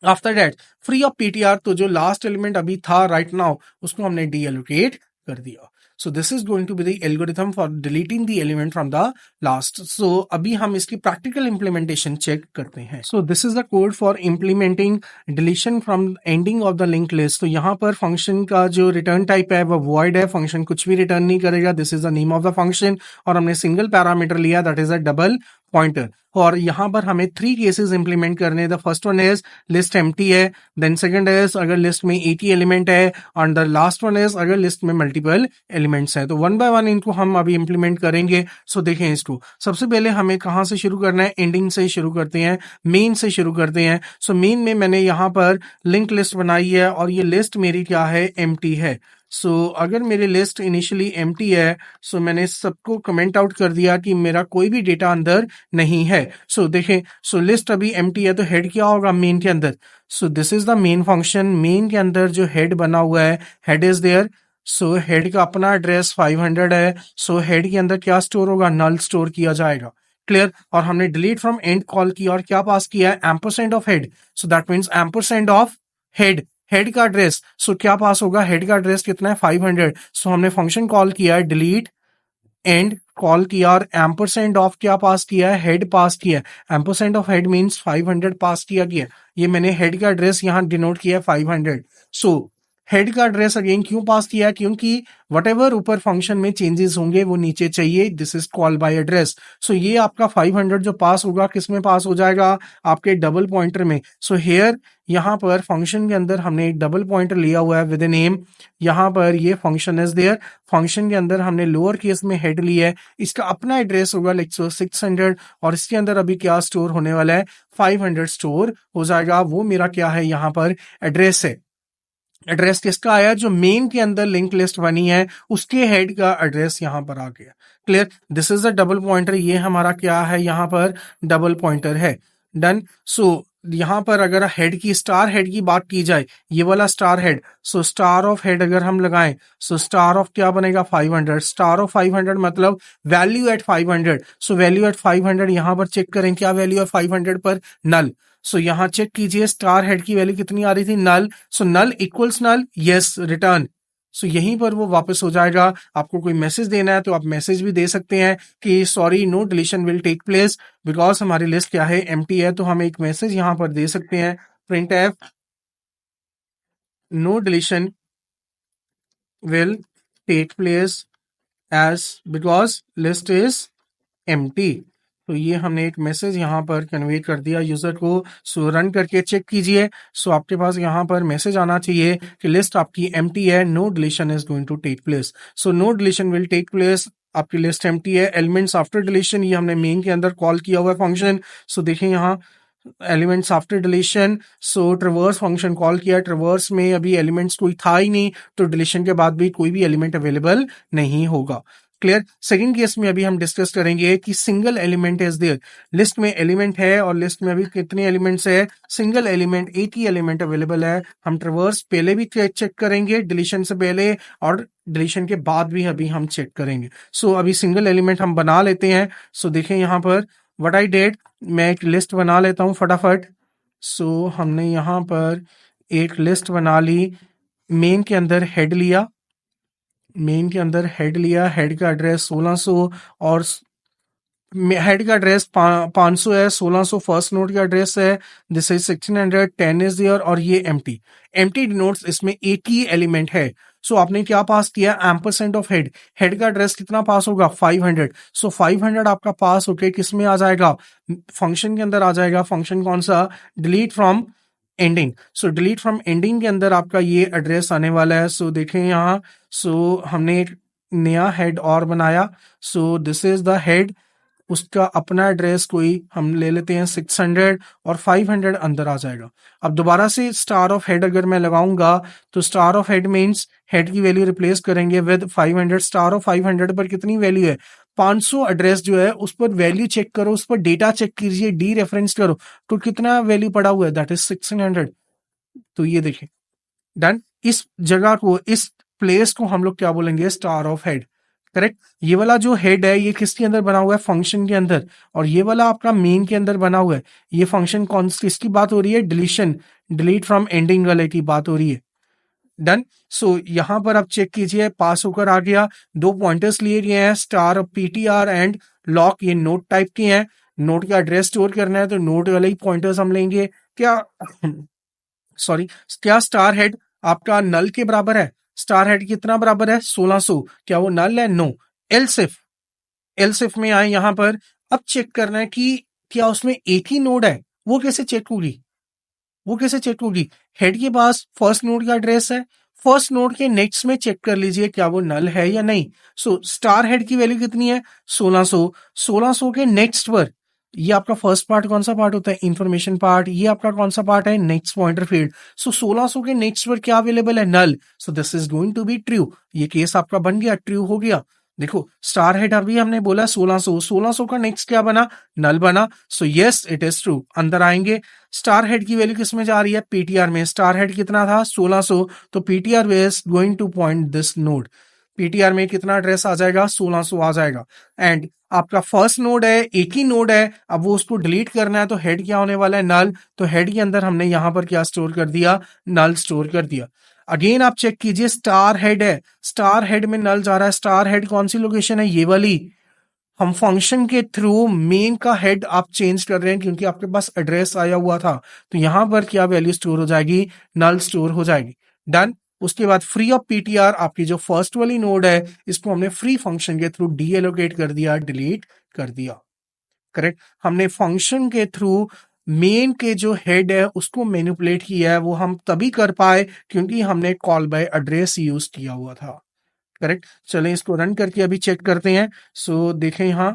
After that free of PTR, तो जो लास्ट एलिमेंट अभी था राइट नाउ, उसको हमने डी एलोकेट कर दिया। So this is going to be the algorithm for deleting the element from the last. So अभी हम इसकी प्रैक्टिकल इंप्लीमेंटेशन चेक करते हैं। So this is the code for implementing deletion from ending of the link list. तो यहाँ पर function का जो रिटर्न टाइप है वो वॉइड है, फंक्शन कुछ भी रिटर्न नहीं करेगा। This is the name of the function, और हमने सिंगल पैरामीटर लिया, that is a double pointer. और यहां पर हमें 3 केसेस इंप्लीमेंट करने। The first one is list empty है, देन सेकंड इज अगर लिस्ट में एक ही एलिमेंट है, and the last one is अगर लिस्ट में मल्टीपल एलिमेंट्स हैं। तो वन बाय वन इनको हम अभी इंप्लीमेंट करेंगे। सो देखें इसको। सबसे पहले हमें कहां से शुरू करना है? एंडिंग से शुरू करते हैं, मेन से शुरू करते हैं। सो मेन में मैंने यहां पर लिंक लिस्ट बनाई है, और ये लिस्ट मेरी क्या है? एम्प्टी है। सो अगर मेरी लिस्ट इनिशियली एम्प्टी है, सो मैंने सबको कमेंट आउट कर दिया कि मेरा कोई भी डेटा अंदर नहीं है। सो देखें, सो लिस्ट अभी एम्प्टी है, तो हेड क्या होगा मेन के अंदर? So this is the main function. Main के अंदर जो हेड बना हुआ है, head is there. So head का अपना एड्रेस 500 है। सो हेड के अंदर क्या स्टोर होगा? नल स्टोर किया जाएगा। क्लियर। और हमने डिलीट फ्रॉम एंड कॉल किया और क्या पास किया है? Ampersand of head. So that means ampersand of head, head का एड्रेस। सो क्या पास होगा? हेड का एड्रेस कितना है? 500। सो हमने फंक्शन कॉल किया है डिलीट एंड कॉल किया, और एम्परसेंड ऑफ क्या पास किया है? हेड पास किया है। एम्परसेंड ऑफ हेड मींस 500 पास किया गया। ये मैंने हेड का एड्रेस यहां डिनोट किया है 500। सो हेड का एड्रेस अगेन क्यों पास किया है? क्योंकि वट एवर ऊपर फंक्शन में चेंजेस होंगे वो नीचे चाहिए। This is call by address. So ये आपका 500 जो पास होगा किस में पास हो जाएगा? आपके डबल पॉइंटर में। सो हेयर यहां पर फंक्शन के अंदर हमने एक डबल पॉइंटर लिया हुआ है विद ए नेम। यहां पर ये फंक्शन इज देयर। फंक्शन के अंदर हमने लोअर केस में हेड लिया है, इसका अपना एड्रेस होगा लाइक 600, और इसके अंदर अभी क्या स्टोर होने वाला है? 500 स्टोर हो जाएगा। वो मेरा क्या है? यहां पर एड्रेस है। एड्रेस किसका आया? जो मेन के अंदर लिंक लिस्ट बनी है उसके हेड का एड्रेस यहां पर आ गया। Clear. This is the double pointer. ये हमारा क्या है? यहां पर डबल पॉइंटर है। डन। सो यहाँ पर अगर हेड की स्टार हेड की बात की जाए, ये वाला star head, so star of head अगर हम लगाएं, सो स्टार ऑफ क्या बनेगा 500, स्टार ऑफ 500 मतलब value at 500। So value at 500 यहाँ पर चेक करें, क्या वैल्यू है 500 पर, नल। सो यहाँ चेक कीजिए स्टार हेड की वैल्यू कितनी आ रही थी, नल। सो नल इक्वल्स नल, यस रिटर्न। सो यहीं पर वो वापस हो जाएगा। आपको कोई मैसेज देना है तो आप मैसेज भी दे सकते हैं कि sorry no deletion will take place, because हमारी लिस्ट क्या है, एम्प्टी है। तो हम एक मैसेज यहां पर दे सकते हैं, printf no deletion will take place as because list is empty. तो ये हमने एक मैसेज यहाँ पर कन्वे कर दिया यूजर को। सो रन करके चेक कीजिए। सो आपके पास यहाँ पर मैसेज आना चाहिए कि लिस्ट आपकी एम्प्टी है, no deletion is going to take place. So no deletion will take place, आपकी लिस्ट एम्प्टी है। एलिमेंट्स आफ्टर डिलीशन, ये हमने मेन के अंदर कॉल किया हुआ है फंक्शन। सो देखें यहाँ एलिमेंट्स आफ्टर डिलीशन, सो ट्रिवर्स फंक्शन कॉल किया, ट्रिवर्स में अभी एलिमेंट्स कोई था ही नहीं, तो डिलीशन के बाद भी कोई भी एलिमेंट अवेलेबल नहीं होगा। क्लियर। सेकंड केस में अभी हम डिस्कस करेंगे कि single element is there, list में एलिमेंट है और लिस्ट में अभी कितने एलिमेंट्स है, सिंगल एलिमेंट, एक ही एलिमेंट अवेलेबल है। हम ट्रिवर्स पहले भी चेक करेंगे डिलीशन से पहले, और डिलीशन के बाद भी अभी हम चेक करेंगे। सो अभी सिंगल एलिमेंट हम बना लेते हैं। सो देखें यहाँ पर व्हाट आई डिड, मैं एक लिस्ट बना लेता हूँ फटाफट। सो हमने यहाँ पर एक लिस्ट बना ली, मेन के अंदर हेड लिया, मेन के अंदर हेड लिया, हेड का एड्रेस 1600 और हेड का एड्रेस 500 है, 1600 फर्स्ट नोड का एड्रेस है, दिस इज 1600, 10 इज देयर, और ये एम्प्टी। एम्प्टी डिनोट्स इसमें एक ही एलिमेंट है। सो आपने क्या पास किया, एम्परसेंट ऑफ हेड, हेड का एड्रेस कितना पास होगा 500। सो 500 आपका पास होके किस में आ जाएगा, फंक्शन के अंदर आ जाएगा। फंक्शन कौन सा, delete from ending. So delete from ending के अंदर आपका ये एड्रेस आने वाला है। सो देखें यहाँ, सो हमने एक नया हेड और बनाया। सो दिस इज द हेड, उसका अपना एड्रेस कोई हम ले लेते हैं 600 और 500 अंदर आ जाएगा। अब दोबारा से स्टार ऑफ हेड अगर मैं लगाऊंगा तो star of head means head की वैल्यू रिप्लेस करेंगे विद 500। स्टार ऑफ 500 पर कितनी वैल्यू है, 500 एड्रेस जो है उस पर वैल्यू चेक करो, उस पर डेटा चेक कीजिए, डी रेफरेंस करो, तो कितना वैल्यू पड़ा हुआ है, दैट इज 1600। तो ये देखिए डन। इस जगह को, इस प्लेस को हम लोग क्या बोलेंगे, स्टार ऑफ हेड। करेक्ट। ये वाला जो हेड है ये किसके अंदर बना हुआ है, फंक्शन के अंदर, और ये वाला आपका मेन के अंदर बना हुआ है। ये फंक्शन कौन किसकी बात हो रही है, डिलीशन, डिलीट फ्रॉम एंडिंग वाले की बात हो रही है। डन। सो यहां पर आप चेक कीजिए, पास होकर आ गया। दो पॉइंटर्स लिए गए हैं, स्टार पीटीआर एंड लॉक, ये नोट टाइप के हैं। नोट का एड्रेस स्टोर करना है तो नोट वाले ही पॉइंटर्स हम लेंगे। क्या सॉरी, क्या स्टार हेड आपका नल के बराबर है, स्टार हेड कितना बराबर है 1600, क्या वो नल है, नो। एलसिफ, एलसिफ में आए यहां पर, अब चेक करना है कि क्या उसमें एक ही नोड है, वो कैसे चेक होगी, वो कैसे चेक होगी, हेड के पास फर्स्ट नोड का एड्रेस है, फर्स्ट नोड के नेक्स्ट में चेक कर लीजिए क्या वो नल है या नहीं। सो स्टार हेड की वैल्यू कितनी है 1600, 1600 के नेक्स्ट पर, ये आपका फर्स्ट पार्ट कौन सा पार्ट होता है, इंफॉर्मेशन पार्ट, ये आपका कौन सा पार्ट है, नेक्स्ट पॉइंटर फील्ड। सो 1600 के नेक्स्ट पर क्या अवेलेबल है, null. So this is going to be true, ये केस आपका बन गया, ट्रू हो गया। देखो स्टार हेड अभी हमने बोला 1600, 1600 का नेक्स्ट क्या बना, नल बना। सो यस इट इज ट्रू। अंदर आएंगे, स्टार हेड की वैल्यू किस में जा रही है, पीटीआर में। स्टार हेड कितना था 1600, तो PTR is going two point this node. PTR में कितना एड्रेस आ जाएगा, 1600 आ जाएगा। एंड आपका फर्स्ट नोड है, एक ही नोड है, अब वो उसको डिलीट करना है तो हेड क्या होने वाला है, नल। तो हेड के अंदर हमने यहां पर क्या स्टोर कर दिया, नल स्टोर कर दिया। अगेन आप चेक कीजिए, स्टार हेड है, स्टार हेड में नल जा रहा है। स्टार हेड कौन सी लोकेशन है, ये वाली। हम फंक्शन के थ्रू मेन का हेड आप चेंज कर रहे हैं क्योंकि आपके पास एड्रेस आया हुआ था, तो यहां पर क्या वैल्यू स्टोर हो जाएगी, नल स्टोर हो जाएगी। डन। उसके बाद फ्री ऑफ पीटीआर, आपकी जो फर्स्ट वाली नोड है इसको हमने फ्री फंक्शन के थ्रू डी एलोकेट कर दिया, डिलीट कर दिया। करेक्ट। हमने फंक्शन के थ्रू मेन के जो हेड है उसको मैनिपुलेट किया है, वो हम तभी कर पाए क्योंकि हमने कॉल बाय एड्रेस यूज किया हुआ था। करेक्ट। चलें इसको रन करके अभी चेक करते हैं। सो देखें यहां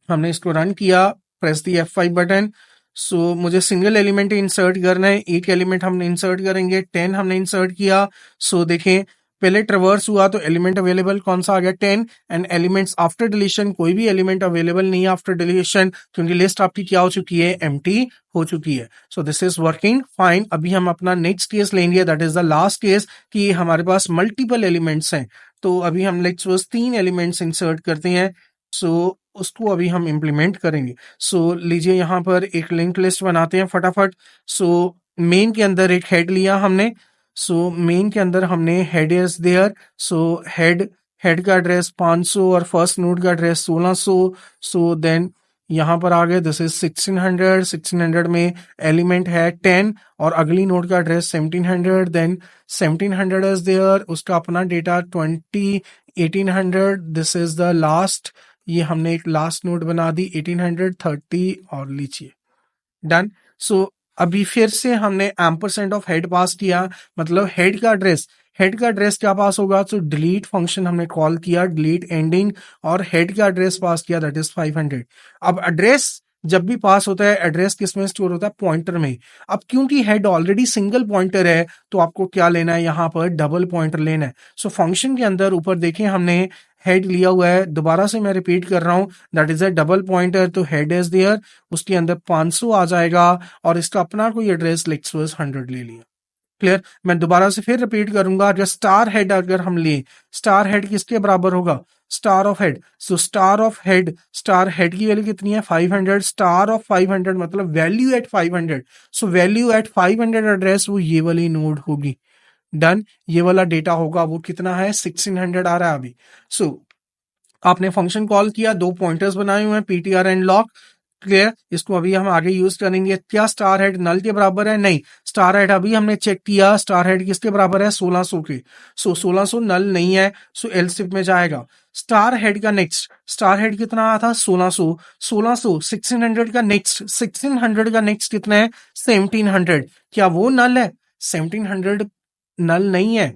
हमने इसको रन किया, प्रेस दी F5 बटन। सो मुझे सिंगल एलिमेंट इंसर्ट करना है, एक एलिमेंट हमने इंसर्ट करेंगे, 10 हमने इंसर्ट किया। सो देखें पहले ट्रेवर्स हुआ तो एलिमेंट अवेलेबल कौन सा आ गया 10, एंड एलिमेंट्स आफ्टर डिलीशन कोई भी एलिमेंट अवेलेबल नहीं है आफ्टर डिलीशन, क्योंकि लिस्ट आपकी क्या हो चुकी है, एम्प्टी हो चुकी है। So this is working fine. अभी हम अपना नेक्स्ट केस लेंगे, that is the last case, कि हमारे पास मल्टीपल एलिमेंट्स हैं। तो अभी हम लेट्स सपोज 3 एलिमेंट्स इंसर्ट करते हैं, सो उसको अभी हम इम्प्लीमेंट करेंगे। सो लीजिए यहाँ पर एक लिंक लिस्ट बनाते हैं फटाफट। सो मेन के अंदर एक हेड लिया हमने, सो मेन के अंदर हमने head is there, so head का एड्रेस 500 और फर्स्ट नोड का एड्रेस 1600। सो देन यहाँ पर आ गए, दिस इज 1600 में एलिमेंट है 10 और अगली नोड का एड्रेस 1700, देन 1700 इज देयर, उसका अपना data 20 1800, this is the last, ये हमने एक लास्ट नोड बना दी 1830 और लीजिए डन। सो अभी फिर से हमने एम्परसेंड ऑफ हेड पास किया, मतलब हेड का एड्रेस क्या पास होगा, तो डिलीट फंक्शन हमने कॉल किया, डिलीट एंडिंग, और हेड का एड्रेस पास किया, दैट इज 500। अब एड्रेस जब भी पास होता है, एड्रेस किस में स्टोर होता है, पॉइंटर में। अब क्योंकि हेड ऑलरेडी सिंगल पॉइंटर है, तो आपको क्या लेना है, यहाँ पर डबल पॉइंटर लेना है। सो फंक्शन के अंदर ऊपर देखें हमने हेड लिया हुआ है, दोबारा से मैं रिपीट कर रहा हूं, that is a double pointer, तो हेड इज देयर, उसके अंदर 500 आ जाएगा और इसका अपना कोई एड्रेस लेट्स सपोज 100 ले लिया। क्लियर? मैं दोबारा से फिर रिपीट करूंगा, अगर स्टार हेड अगर हम ले, स्टार हेड किसके बराबर होगा, star of head. So star head की वैल्यू कितनी है, 500, स्टार ऑफ 500 मतलब value at 500। So value at 500 address वो ये वाली नोड होगी। डन, ये वाला डेटा होगा, वो कितना है, 1600 आ रहा है अभी। सो आपने फंक्शन कॉल किया, दो पॉइंटर्स बनाए हुए हैं, पीटीआर एंड लॉक। क्लियर? इसको अभी हम आगे यूज करेंगे। क्या स्टार हेड नल के बराबर है, नहीं। स्टार हेड अभी हमने चेक किया, स्टार हेड किसके बराबर है, 1600 के। सो 1600 नल नहीं है, सो एलसिफ में जाएगा। स्टार हेड का नेक्स्ट, स्टार हेड कितना आया था, 1600, 1600 का नेक्स्ट, 1600 का नेक्स्ट कितना है, 1700। क्या वो नल है, 1700 नल नहीं है।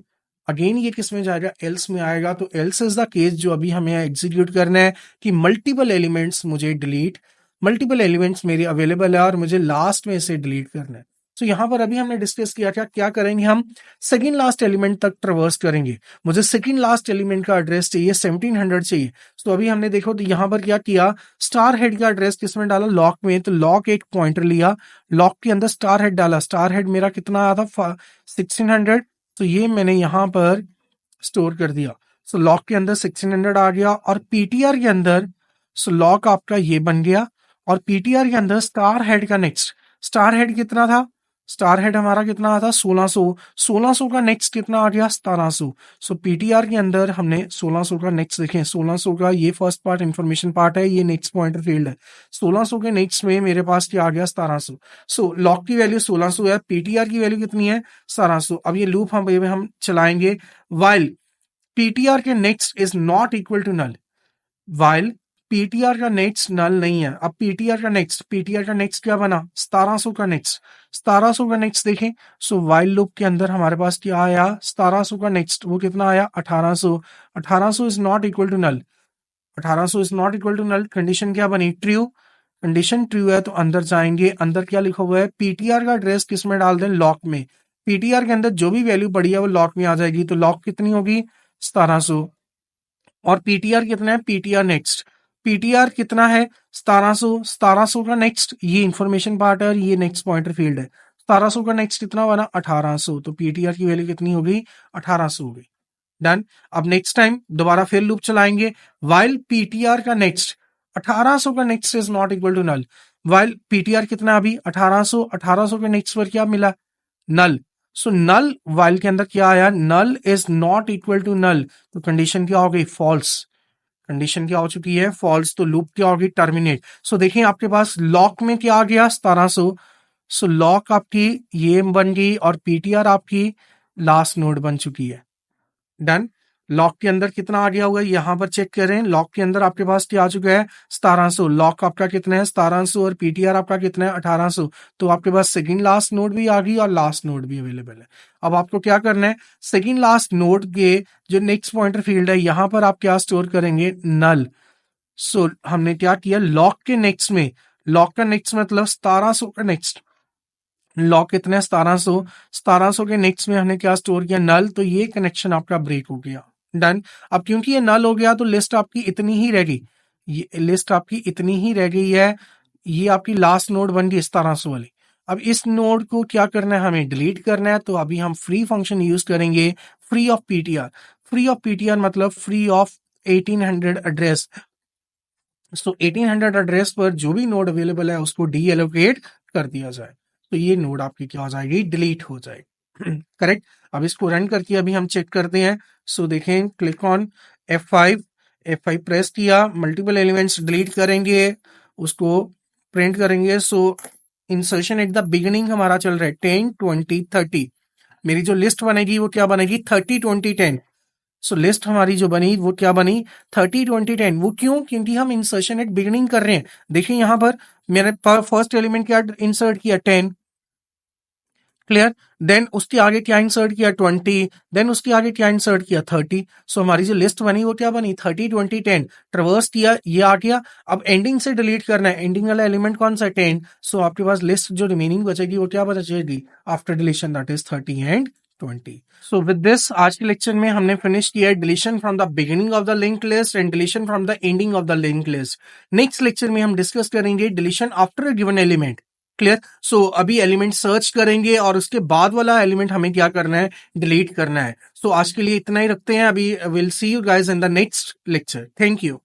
अगेन ये किस में जाएगा, एल्स में आएगा। तो एल्स इज द केस जो अभी हमें एग्जीक्यूट करना है, कि मल्टीपल एलिमेंट्स मेरे अवेलेबल है और मुझे लास्ट में इसे डिलीट करना है। तो यहां पर अभी हमने डिस्कस किया क्या करेंगे, हम सेकंड लास्ट एलिमेंट तक ट्रेवर्स करेंगे। मुझे सेकंड लास्ट एलिमेंट का एड्रेस चाहिए, 1700 चाहिए। तो अभी हमने देखो तो यहां पर क्या किया, स्टार हेड का एड्रेस किसमें डाला, लॉक में। तो लॉक एक पॉइंटर लिया, लॉक के अंदर स्टार हेड डाला, स्टार हेड मेरा कितना आया था, 1600। तो ये मैंने यहां पर स्टोर कर दिया। सो लॉक के अंदर 1600 आ गया, और पीटीआर के अंदर, सो लॉक आपका ये बन गया, और पीटीआर के अंदर स्टार हेड का नेक्स्ट, स्टार हेड कितना था, स्टार हेड हमारा कितना था, 1600, 1600 का नेक्स्ट कितना आ गया, 1700। सो पीटीआर के अंदर हमने 1600 का नेक्स्ट देखें, 1600 का ये फर्स्ट पार्ट इंफॉर्मेशन पार्ट है, ये नेक्स्ट पॉइंटर फील्ड है। 1600 के नेक्स्ट में मेरे पास क्या आ गया, 1700। सो लॉक की वैल्यू 1600 है, पीटीआर की वैल्यू कितनी है, 1700। अब ये लूप हम चलाएंगे, वाइल पीटीआर के next is not equal to null, while PTR का नेक्स्ट नल नहीं है। अब पीटीआर का नेक्स्ट क्या बना, 1700 का नेक्स्ट, 1700 का नेक्स्ट देखें। सो वाइल लूप के अंदर हमारे पास क्या आया, 1700 का नेक्स्ट वो कितना आया, 1800। 1800 is not equal to null, 1800 is not equal to null. Condition क्या बनी, ट्रू। कंडीशन ट्रू है तो अंदर जाएंगे, अंदर क्या लिखा हुआ है, पीटीआर का एड्रेस किस में डाल दें, लॉक में। पीटीआर के अंदर जो भी वैल्यू पड़ी है वो लॉक में आ जाएगी। तो लॉक कितनी होगी, 1700, और पीटीआर कितना है, पीटीआर कितना है, 1700, 1700 का नेक्स्ट ये इंफॉर्मेशन पार्ट है और ये नेक्स्ट पॉइंटर फील्ड है। 1700 का नेक्स्ट कितना बना, 1800। तो पीटीआर की वैल्यू कितनी होगी, 1800 होगी। डन। अब नेक्स्ट टाइम दोबारा फिर लूप चलाएंगे, वाइल पीटीआर का नेक्स्ट 1800 का next is not equal to null. While PTR कितना अभी 1800, 1800 के नेक्स्ट पर क्या मिला, नल। सो नल वाइल के अंदर क्या आया, null is not equal to null. तो कंडीशन क्या हो गई, फॉल्स। कंडीशन क्या हो चुकी है, फॉल्स। तो लूप क्या होगी, टर्मिनेट। सो देखिए आपके पास लॉक में क्या आ गया, 1700। सो लॉक आपकी ये बन गई और पीटीआर आपकी लास्ट नोड बन चुकी है। डन। लॉक के अंदर कितना आ गया हुआ है, यहां पर चेक करें, लॉक के अंदर आपके पास क्या आ चुका है, 1700। लॉक आपका कितना है, 1700, और पीटीआर आपका कितना है, 1800। तो आपके पास सेकंड लास्ट नोड भी आ गई और लास्ट नोड भी अवेलेबल है। अब आपको क्या करना है, सेकंड लास्ट नोड के जो नेक्स्ट पॉइंटर फील्ड है, यहां पर आप क्या स्टोर करेंगे, नल। सो हमने क्या किया, लॉक के नेक्स्ट में, लॉक का नेक्स्ट मतलब 1700 का नेक्स्ट, लॉक कितना है 1700 के नेक्स्ट में हमने क्या स्टोर किया नल, तो ये कनेक्शन आपका ब्रेक हो गया। डन। अब क्योंकि ये नल हो गया तो लिस्ट आपकी इतनी ही रह गई, ये लिस्ट आपकी इतनी ही रह गई है, ये आपकी लास्ट नोड बन गई 1700 वाली। अब इस नोड को क्या करना है, हमें डिलीट करना है, तो अभी हम फ्री फंक्शन यूज करेंगे, free of PTR. Free of PTR मतलब free of 1800 address. So 1800 address पर जो भी नोड अवेलेबल है उसको डी एलोकेट कर दिया जाए, तो ये नोड आपकी क्या हो जाएगी, डिलीट हो जाएगी। करेक्ट। अब इसको रन करके अभी हम चेक करते हैं। सो देखें, क्लिक ऑन F5 प्रेस किया, मल्टीपल एलिमेंट्स डिलीट करेंगे, उसको प्रिंट करेंगे। सो इंसर्शन एट द बिगिनिंग हमारा चल रहा है 10 20 30। मेरी जो लिस्ट बनेगी वो क्या बनेगी, 30 20 10। सो लिस्ट हमारी जो बनी वो क्या बनी, 30 20 10। वो क्यों, क्योंकि हम इंसर्शन एट बिगिनिंग कर रहे हैं। देखिए यहां पर मैंने फर्स्ट एलिमेंट क्या इंसर्ट किया, 10। क्लियर। देन उसके आगे क्या इंसर्ट किया, 20। देन उसके आगे क्या इंसर्ट किया, 30। सो हमारी जो लिस्ट बनी वो क्या बनी, 30 20 10। ट्रवर्स किया, ये आ गया। अब एंडिंग से डिलीट करना है, एंडिंग वाला एलिमेंट कौन सा, 10। सो आपके पास लिस्ट जो रिमेनिंग बचेगी वो क्या बचेगी after deletion, that is 30 and 20। So with this आज के लेक्चर में हमने फिनिश किया है deletion from the beginning of the link list and deletion from the ending of the link list. Next lecture में हम डिस्कस करेंगे deletion after a given element. Clear. So अभी एलिमेंट सर्च करेंगे और उसके बाद वाला एलिमेंट हमें क्या करना है, डिलीट करना है। सो आज के लिए इतना ही रखते हैं, अभी will see you guys in the next lecture. Thank you.